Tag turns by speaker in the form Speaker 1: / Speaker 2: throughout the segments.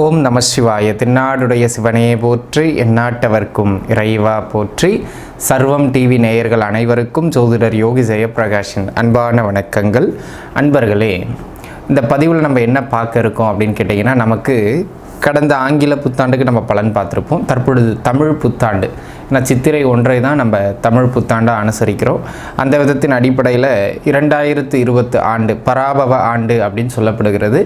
Speaker 1: ஓம் நம சிவாய. தென்னாடுடைய சிவனே போற்றி, எந்நாட்டவர்க்கும் இறைவா போற்றி. சர்வம் டிவி நேயர்கள் அனைவருக்கும் ஜோதிடர் யோகி ஜெயப்பிரகாஷின் அன்பான வணக்கங்கள். அன்பர்களே, இந்த பதிவில் நம்ம என்ன பார்க்க இருக்கோம் அப்படின்னு கேட்டிங்கன்னா, நமக்கு கடந்த ஆங்கில புத்தாண்டுக்கு நம்ம பலன் பார்த்துருப்போம். தற்பொழுது தமிழ் புத்தாண்டு, ஏன்னா சித்திரை 1 தான் நம்ம தமிழ் புத்தாண்டாக அனுசரிக்கிறோம். அந்த விதத்தின் அடிப்படையில் 2020 ஆண்டு பராபவ ஆண்டு அப்படின்னு சொல்லப்படுகிறது.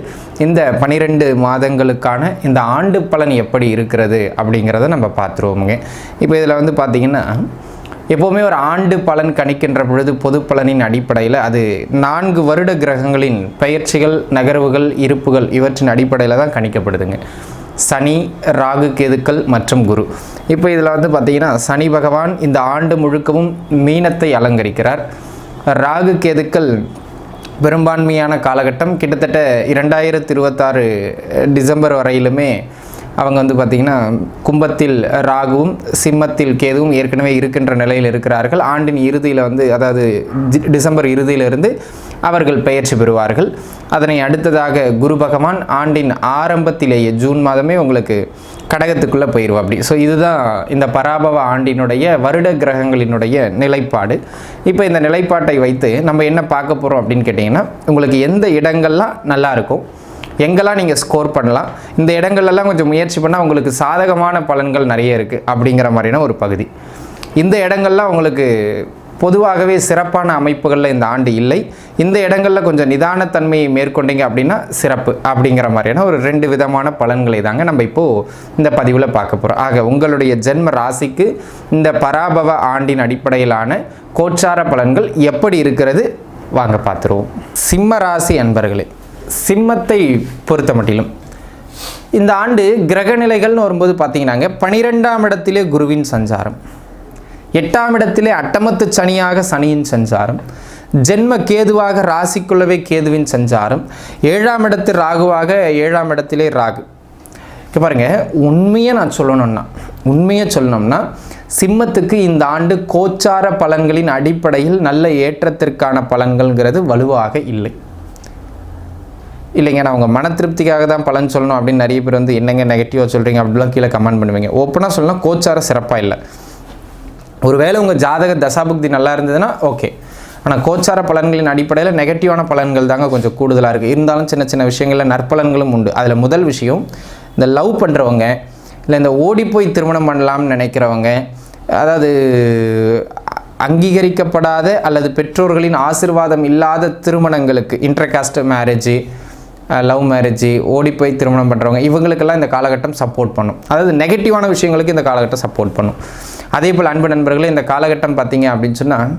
Speaker 1: இந்த 12 மாதங்களுக்கான இந்த ஆண்டு பலன் எப்படி இருக்கிறது அப்படிங்கிறத நம்ம பார்த்துருவோமுங்க. இப்போ இதில் பார்த்திங்கன்னா, எப்போவுமே ஒரு ஆண்டு பலன் கணிக்கின்ற பொழுது பொது பலனின் அடிப்படையில் அது 4 வருட கிரகங்களின் பெயர்ச்சிகள், நகர்வுகள், இருப்புகள் இவற்றின் அடிப்படையில் தான் கணிக்கப்படுதுங்க. சனி, ராகு, கேதுக்கள் மற்றும் குரு. இப்போ இதில் பார்த்திங்கன்னா, சனி பகவான் இந்த ஆண்டு முழுக்கவும் மீனத்தை அலங்கரிக்கிறார். ராகு கேதுக்கள் பெரும்பான்மையான காலகட்டம் கிட்டத்தட்ட 2026 டிசம்பர் வரையிலுமே அவங்க பார்த்திங்கன்னா கும்பத்தில் ராகுவும் சிம்மத்தில் கேதுவும் ஏற்கனவே இருக்கின்ற நிலையில் இருக்கிறார்கள். ஆண்டின் இறுதியில் அதாவது டிசம்பர் இறுதியிலிருந்து அவர்கள் பெயர்ச்சி பெறுவார்கள். அதனை அடுத்ததாக குரு பகவான் ஆண்டின் ஆரம்பத்திலேயே ஜூன் மாதமே உங்களுக்கு கடகத்துக்குள்ளே போயிடுவோம். அப்படி இதுதான் இந்த பராபவ ஆண்டினுடைய வருட கிரகங்களினுடைய நிலைப்பாடு. இப்போ இந்த நிலைப்பாட்டை வைத்து நம்ம என்ன பார்க்க போகிறோம் அப்படின்னு கேட்டிங்கன்னா, உங்களுக்கு எந்த இடங்கள்லாம் நல்லாயிருக்கும், எங்கெல்லாம் நீங்கள் ஸ்கோர் பண்ணலாம், இந்த இடங்கள்லாம் கொஞ்சம் முயற்சி பண்ணால் உங்களுக்கு சாதகமான பலன்கள் நிறைய இருக்குது அப்படிங்கிற மாதிரியான ஒரு பகுதி. இந்த இடங்கள்லாம் உங்களுக்கு பொதுவாகவே சிறப்பான அமைப்புகளில் இந்த ஆண்டு இல்லை, இந்த இடங்களில் கொஞ்சம் நிதானத்தன்மையை மேற்கொண்டீங்க அப்படின்னா சிறப்பு அப்படிங்கிற மாதிரியான ஒரு 2 விதமான பலன்களை தாங்க நம்ம இப்போது இந்த பதிவில் பார்க்க போகிறோம். ஆக உங்களுடைய ஜென்ம ராசிக்கு இந்த பராபவ ஆண்டின் அடிப்படையிலான கோச்சார பலன்கள் எப்படி இருக்கிறது வாங்க பார்த்துருவோம். சிம்ம ராசி அன்பர்களே, சிம்மத்தை பொறுத்த மட்டிலும் இந்த ஆண்டு கிரகநிலைகள்னு வரும்போது பார்த்தீங்கன்னாங்க, 12ஆம் இடத்திலே குருவின் சஞ்சாரம், 8ஆம் இடத்திலே அட்டமத்து சனியாக சனியின் சஞ்சாரம், ஜென்ம கேதுவாக ராசிக்குள்ளவே கேதுவின் சஞ்சாரம், 7ஆம் இடத்து ராகுவாக 7ஆம் இடத்திலே ராகு. இப்போ பாருங்கள், உண்மையாக சொல்லணும்னா சிம்மத்துக்கு இந்த ஆண்டு கோச்சார பலன்களின் அடிப்படையில் நல்ல ஏற்றத்திற்கான பலன்கள்ங்கிறது வலுவாக இல்லைங்க. நான் உங்கள் மன திருப்திக்காக தான் பலன் சொல்லணும் அப்படின்னு நிறைய பேர் என்னங்க நெகட்டிவாக சொல்கிறீங்க அப்படிலாம் கீழே கமெண்ட் பண்ணுவீங்க. ஓப்பனாக சொல்லலாம், கோச்சார சிறப்பாக இல்லை. ஒருவேளை உங்கள் ஜாதக தசாபுக்தி நல்லா இருந்ததுன்னா ஓகே, ஆனால் கோச்சார பலன்களின் அடிப்படையில் நெகட்டிவான பலன்கள் தாங்க கொஞ்சம் கூடுதலாக இருக்குது. இருந்தாலும் சின்ன சின்ன விஷயங்களில் நற்பலன்களும் உண்டு. அதில் முதல் விஷயம், இந்த லவ் பண்ணுறவங்க, இல்லை இந்த ஓடிப்போய் திருமணம் பண்ணலாம்னு நினைக்கிறவங்க, அதாவது அங்கீகரிக்கப்படாத அல்லது பெற்றோர்களின் ஆசீர்வாதம் இல்லாத திருமணங்களுக்கு, இன்டர்காஸ்ட் மேரேஜ், லவ் மேரேஜ், ஓடிப்போய் திருமணம் பண்ணுறவங்க, இவங்களுக்கெல்லாம் இந்த காலகட்டம் சப்போர்ட் பண்ணும். அதாவது நெகட்டிவான விஷயங்களுக்கு இந்த காலகட்டம் சப்போர்ட் பண்ணும். அதே போல் அன்பு நண்பர்களே, இந்த காலகட்டம் பார்த்தீங்க அப்படின்னு சொன்னால்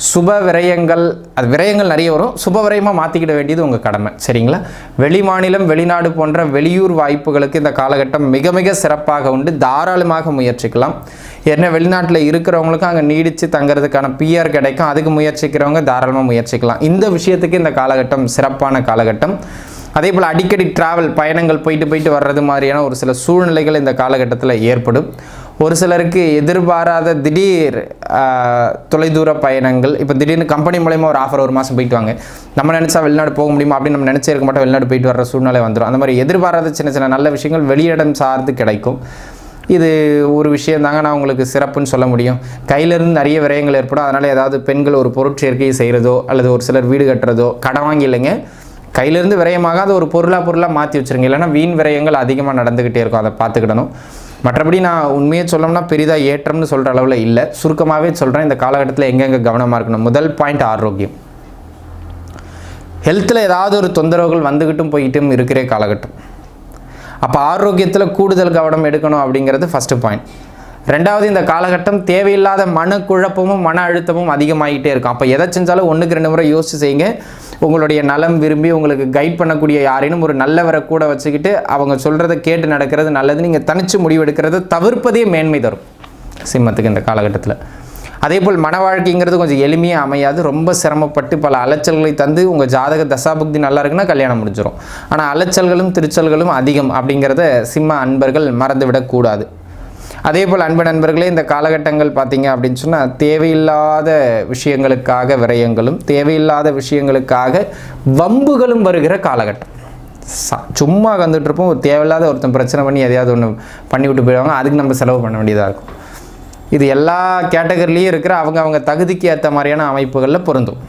Speaker 1: சுப விரயங்கள், அது விரயங்கள் நிறைய வரும், சுப விரயமாக மாற்றிக்கிட வேண்டியது உங்கள் கடமை, சரிங்களா? வெளி மாநிலம், வெளிநாடு போன்ற வெளியூர் வாய்ப்புகளுக்கு இந்த காலகட்டம் மிக மிக சிறப்பாக உண்டு. தாராளமாக முயற்சிக்கலாம். ஏன்னா வெளிநாட்டில் இருக்கிறவங்களுக்கும் அங்கே நீடித்து தங்கிறதுக்கான PR கிடைக்கும். அதுக்கு முயற்சிக்கிறவங்க தாராளமாக முயற்சிக்கலாம். இந்த விஷயத்துக்கு இந்த காலகட்டம் சிறப்பான காலகட்டம். அதே போல் அடிக்கடி ட்ராவல், பயணங்கள் போயிட்டு வர்றது மாதிரியான ஒரு சில சூழ்நிலைகள் இந்த காலகட்டத்தில் ஏற்படும். ஒரு சிலருக்கு எதிர்பாராத திடீர் தொலைதூர பயணங்கள், இப்போ திடீர்னு கம்பெனி மூலயமா ஒரு ஆஃபர், 1 மாதம் போயிட்டு வாங்க, நம்ம நினச்சா வெளிநாடு போக முடியுமா அப்படின்னு நம்ம நினச்சே இருக்க மாட்டோம், வெளிநாடு போயிட்டு வர்ற சூழ்நிலை வந்துடும். அந்த மாதிரி எதிர்பாராத சின்ன சின்ன நல்ல விஷயங்கள் வெளியிடம் சார்ந்து கிடைக்கும். இது ஒரு விஷயம் தாங்க நான் உங்களுக்கு சிறப்புன்னு சொல்ல முடியும். கையிலிருந்து நிறைய விரயங்கள் ஏற்படும். அதனால் ஏதாவது பெண்கள் ஒரு பொருட்சேர்க்கை செய்கிறதோ அல்லது ஒரு சிலர் வீடு கட்டுறதோ, கடன் வாங்கி இல்லைங்க, கையிலேருந்து விரயமாகாத ஒரு பொருளாக மாற்றி வச்சுருங்க, இல்லைன்னா வீண் விரயங்கள் அதிகமாக நடந்துக்கிட்டே இருக்கும், அதை பார்த்துக்கிடணும். மற்றபடி நான் உண்மையை சொல்லணும்னா பெரிதாக ஏற்றம்னு சொல்கிற அளவில் இல்லை, சுருக்கமாகவே சொல்கிறேன். இந்த காலகட்டத்தில் எங்கெங்கே கவனமாக இருக்கணும். முதல் பாயிண்ட் ஆரோக்கியம். ஹெல்த்தில் ஏதாவது ஒரு தொந்தரவுகள் வந்துக்கிட்டும் போய்கிட்டும் இருக்கிற காலகட்டம். அப்போ ஆரோக்கியத்தில் கூடுதல் கவனம் எடுக்கணும் அப்படிங்கிறது ஃபஸ்ட்டு பாயிண்ட். 2வது, இந்த காலகட்டம் தேவையில்லாத மனக்குழப்பமும் மன அழுத்தமும் அதிகமாகிட்டே இருக்கும். அப்போ எதை செஞ்சாலும் 1க்கு 2 முறை யோசிச்சு செய்யுங்க. உங்களுடைய நலம் விரும்பி உங்களுக்கு கைட் பண்ணக்கூடிய யாரேனும் ஒரு நல்லவரை கூட வச்சுக்கிட்டு அவங்க சொல்கிறத கேட்டு நடக்கிறது நல்லது. நீங்கள் தனித்து முடிவெடுக்கிறத தவிர்ப்பதே மேன்மை தரும் சிம்மத்துக்கு இந்த காலகட்டத்தில். அதே போல் மன வாழ்க்கைங்கிறது கொஞ்சம் எளிமையாக அமையாது, ரொம்ப சிரமப்பட்டு பல அலைச்சல்களை தந்து உங்கள் ஜாதக தசாபுக்தி நல்லா இருக்குன்னா கல்யாணம் முடிஞ்சிடும். ஆனால் அலைச்சல்களும் திருச்சல்களும் அதிகம் அப்படிங்கிறத சிம்ம அன்பர்கள் மறந்துவிடக்கூடாது. அதே போல் அன்பு நண்பர்களே, இந்த காலகட்டங்கள் பார்த்தீங்க அப்படின்னு சொன்னால் தேவையில்லாத விஷயங்களுக்காக விரயங்களும் தேவையில்லாத விஷயங்களுக்காக வம்புகளும் வருகிற காலகட்டம். சும்மா வந்துட்டு இருப்போம், ஒரு தேவையில்லாத ஒருத்தன் பிரச்சனை பண்ணி எதையாவது ஒன்று பண்ணி விட்டு போயிடுவாங்க, அதுக்கு நம்ம செலவு பண்ண வேண்டியதாக இருக்கும். இது எல்லா கேட்டகரிலையும் இருக்கிற அவங்க தகுதிக்கு ஏற்ற மாதிரியான அமைப்புகளில் பொருந்தும்.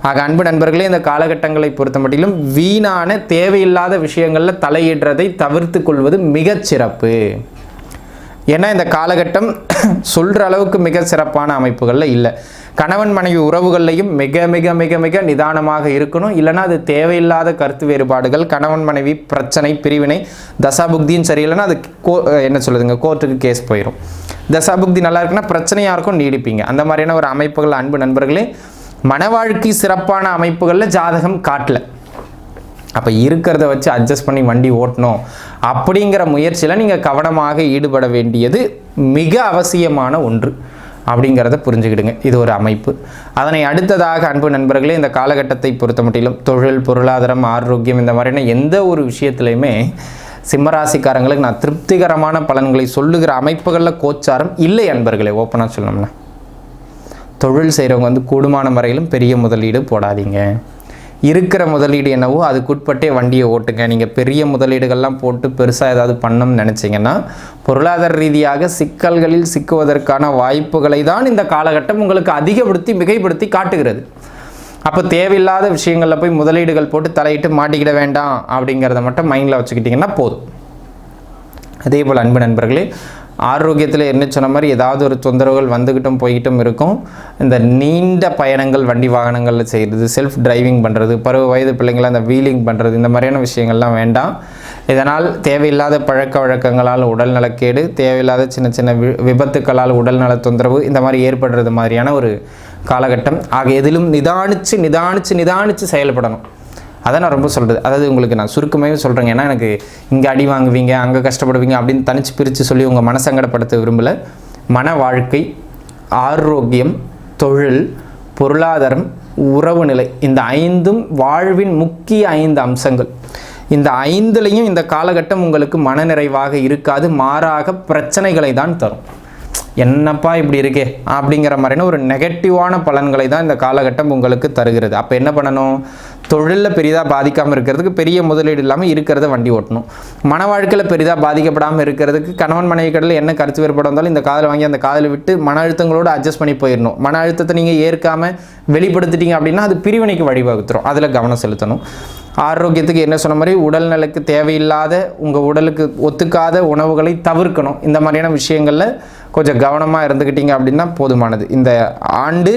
Speaker 1: ஆக அன்பு நண்பர்களே, இந்த காலகட்டங்களை பொறுத்த மட்டிலும் வீணான தேவையில்லாத விஷயங்களில் தலையிடுறதை தவிர்த்து கொள்வது மிகச்சிறப்பு. ஏன்னா இந்த காலகட்டம் சொல்கிற அளவுக்கு மிக சிறப்பான அமைப்புகளில் இல்லை. கணவன் மனைவி உறவுகள்லையும் மிக மிக மிக மிக நிதானமாக இருக்கணும். இல்லைனா அது தேவையில்லாத கருத்து வேறுபாடுகள், கணவன் மனைவி பிரச்சனை, பிரிவினை, தசாபுக்தியும் சரியில்லைன்னா அது என்ன சொல்லுதுங்க, கோர்ட்டுக்கு கேஸ் போயிடும். தசாபுக்தி நல்லா இருக்குன்னா பிரச்சனையாக இருக்கும், நீடிப்பீங்க. அந்த மாதிரியான ஒரு அமைப்புகள் அன்பு நண்பர்களே, மன வாழ்க்கை சிறப்பான அமைப்புகளில் ஜாதகம் காட்டல. அப்போ இருக்கிறத வச்சு அட்ஜஸ்ட் பண்ணி வண்டி ஓட்டணும் அப்படிங்கிற முயற்சியில் நீங்கள் கவனமாக ஈடுபட வேண்டியது மிக அவசியமான ஒன்று அப்படிங்கிறத புரிஞ்சுக்கிடுங்க. இது ஒரு அமைப்பு. அதனை அடுத்ததாக அன்பு நண்பர்களே, இந்த காலகட்டத்தை பொறுத்த மட்டிலும் தொழில், பொருளாதாரம், ஆரோக்கியம் இந்த மாதிரியான எந்த ஒரு விஷயத்துலையுமே சிம்மராசிக்காரங்களுக்கு நான் திருப்திகரமான பலன்களை சொல்லுகிற அமைப்புகளில் கோச்சாரம் இல்லை அன்பர்களே. ஓப்பனாக சொல்லணும்னா தொழில் செய்கிறவங்க கூடுமான வரையிலும் பெரிய முதலீடு போடாதீங்க. இருக்கிற முதலீடு என்னவோ அதுக்குட்பட்டே வண்டியை ஓட்டுங்க. நீங்கள் பெரிய முதலீடுகள்லாம் போட்டு பெருசாக ஏதாவது பண்ணணும்னு நினச்சிங்கன்னா பொருளாதார ரீதியாக சிக்கல்களில் சிக்குவதற்கான வாய்ப்புகளை தான் இந்த காலகட்டம் உங்களுக்கு அதிகப்படுத்தி மிகைப்படுத்தி காட்டுகிறது. அப்போ தேவையில்லாத விஷயங்களில் போய் முதலீடுகள் போட்டு தலையிட்டு மாட்டிக்கிட வேண்டாம் அப்படிங்கிறத மட்டும் மைண்டில் வச்சுக்கிட்டிங்கன்னா போதும். அதே போல் அன்பு நண்பர்களே, ஆரோக்கியத்தில் என்ன சொன்ன மாதிரி ஏதாவது ஒரு தொந்தரவுகள் வந்துக்கிட்டும் போய்கிட்டும் இருக்கும். இந்த நீண்ட பயணங்கள் வண்டி வாகனங்களில் செய்கிறது, செல்ஃப் டிரைவிங் பண்ணுறது, பருவ வயது பிள்ளைங்களை அந்த வீலிங் பண்ணுறது, இந்த மாதிரியான விஷயங்கள்லாம் வேண்டாம். இதனால் தேவையில்லாத பழக்க வழக்கங்களால் உடல் நலக்கேடு, தேவையில்லாத சின்ன சின்ன விபத்துக்களால் உடல் நல தொந்தரவு இந்த மாதிரி ஏற்படுறது மாதிரியான ஒரு காலகட்டம். ஆக எதிலும் நிதானித்து செயல்படணும். அதை நான் ரொம்ப சொல்கிறது. அதாவது உங்களுக்கு நான் சுருக்கமாகவே சொல்கிறேங்க. ஏன்னா எனக்கு இங்கே அடி வாங்குவீங்க, அங்கே கஷ்டப்படுவீங்க அப்படின்னு தனித்து பிரித்து சொல்லி உங்கள் மனசங்கடப்படுத்த விரும்பலை. மன வாழ்க்கை, ஆரோக்கியம், தொழில், பொருளாதாரம், உறவு நிலை, இந்த 5ம் வாழ்வின் முக்கிய 5 அம்சங்கள். இந்த 5லையும் இந்த காலகட்டம் உங்களுக்கு மனநிறைவாக இருக்காது, மாறாக பிரச்சனைகளை தான் தரும். என்னப்பா இப்படி இருக்கே அப்படிங்கிற மாதிரியான ஒரு நெகட்டிவான பலன்களை தான் இந்த காலகட்டம் உங்களுக்கு தருகிறது. அப்போ என்ன பண்ணணும்? தொழிலில் பெரிதாக பாதிக்காமல் இருக்கிறதுக்கு பெரிய முதலீடு இல்லாமல் இருக்கிறத வண்டி ஓட்டணும். மன வாழ்க்கையில் பெரிதாக பாதிக்கப்படாமல் இருக்கிறதுக்கு கணவன் மனைவி கடலில் என்ன கருத்து வேறுபாடு வந்தாலும் இந்த காதலை வாங்கி அந்த காதலை விட்டு மன அழுத்தங்களோடு அட்ஜஸ்ட் பண்ணி போயிடணும். மன அழுத்தத்தை நீங்கள் ஏற்காமல் வெளிப்படுத்திட்டீங்க அப்படின்னா அது பிரிவினைக்கு வழிவகுத்துரும். அதில் கவனம் செலுத்தணும். ஆரோக்கியத்துக்கு என்ன சொன்ன மாதிரி உடல் நலக்கு தேவையில்லாத உங்கள் உடலுக்கு ஒத்துக்காத உணவுகளை தவிர்க்கணும். இந்த மாதிரியான விஷயங்களில் கொஞ்சம் கவனமாக இருந்துக்கிட்டீங்க அப்படின்னா போதுமானது. இந்த ஆண்டு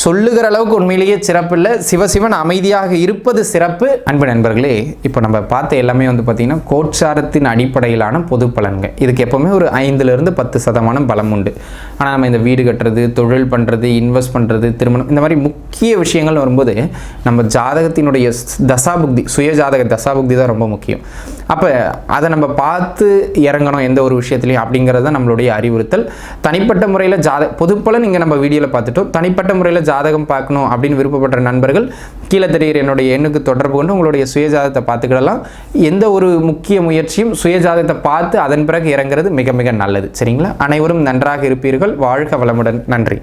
Speaker 1: சொல்லுகிற அளவுக்கு உண்மையிலேயே சிறப்பு இல்லை. சிவசிவன் அமைதியாக இருப்பது சிறப்பு. அன்பு நண்பர்களே, இப்போ நம்ம பார்த்த எல்லாமே பார்த்திங்கன்னா கோட்சாரத்தின் அடிப்படையிலான பொது பலன்கள். இதுக்கு எப்போவுமே ஒரு 5லிருந்து 10% பலம் உண்டு. ஆனால் நம்ம இந்த வீடு கட்டுறது, தொழில் பண்ணுறது, இன்வெஸ்ட் பண்ணுறது, திருமணம் இந்த மாதிரி முக்கிய விஷயங்கள் வரும்போது நம்ம ஜாதகத்தினுடைய தசாபுக்தி, சுயஜாதக தசாபுக்தி தான் ரொம்ப முக்கியம். அப்போ அதை நம்ம பார்த்து இறங்கணும் எந்த ஒரு விஷயத்துலையும் அப்படிங்கிறது தான் நம்மளுடைய அறிவுறுத்தல். தனிப்பட்ட முறையில் பொதுப்பலன் இங்கே நம்ம வீடியோவில் பார்த்துட்டோம். தனிப்பட்ட முறையில் ஜாதகம் பார்க்கணும் அப்படின்னு விருப்பப்பட்ட நண்பர்கள் கீழே தெரிகிற என்னுடைய எண்ணுக்கு தொடர்பு கொண்டு உங்களுடைய சுயஜாதகத்தை பார்த்துக்கிடலாம். எந்த ஒரு முக்கிய முயற்சியும் சுயஜாதகத்தை பார்த்து அதன் பிறகு இறங்குறது மிக மிக நல்லது. சரிங்களா? அனைவரும் நன்றாக இருப்பீர்கள். வாழ்க வளமுடன். நன்றி.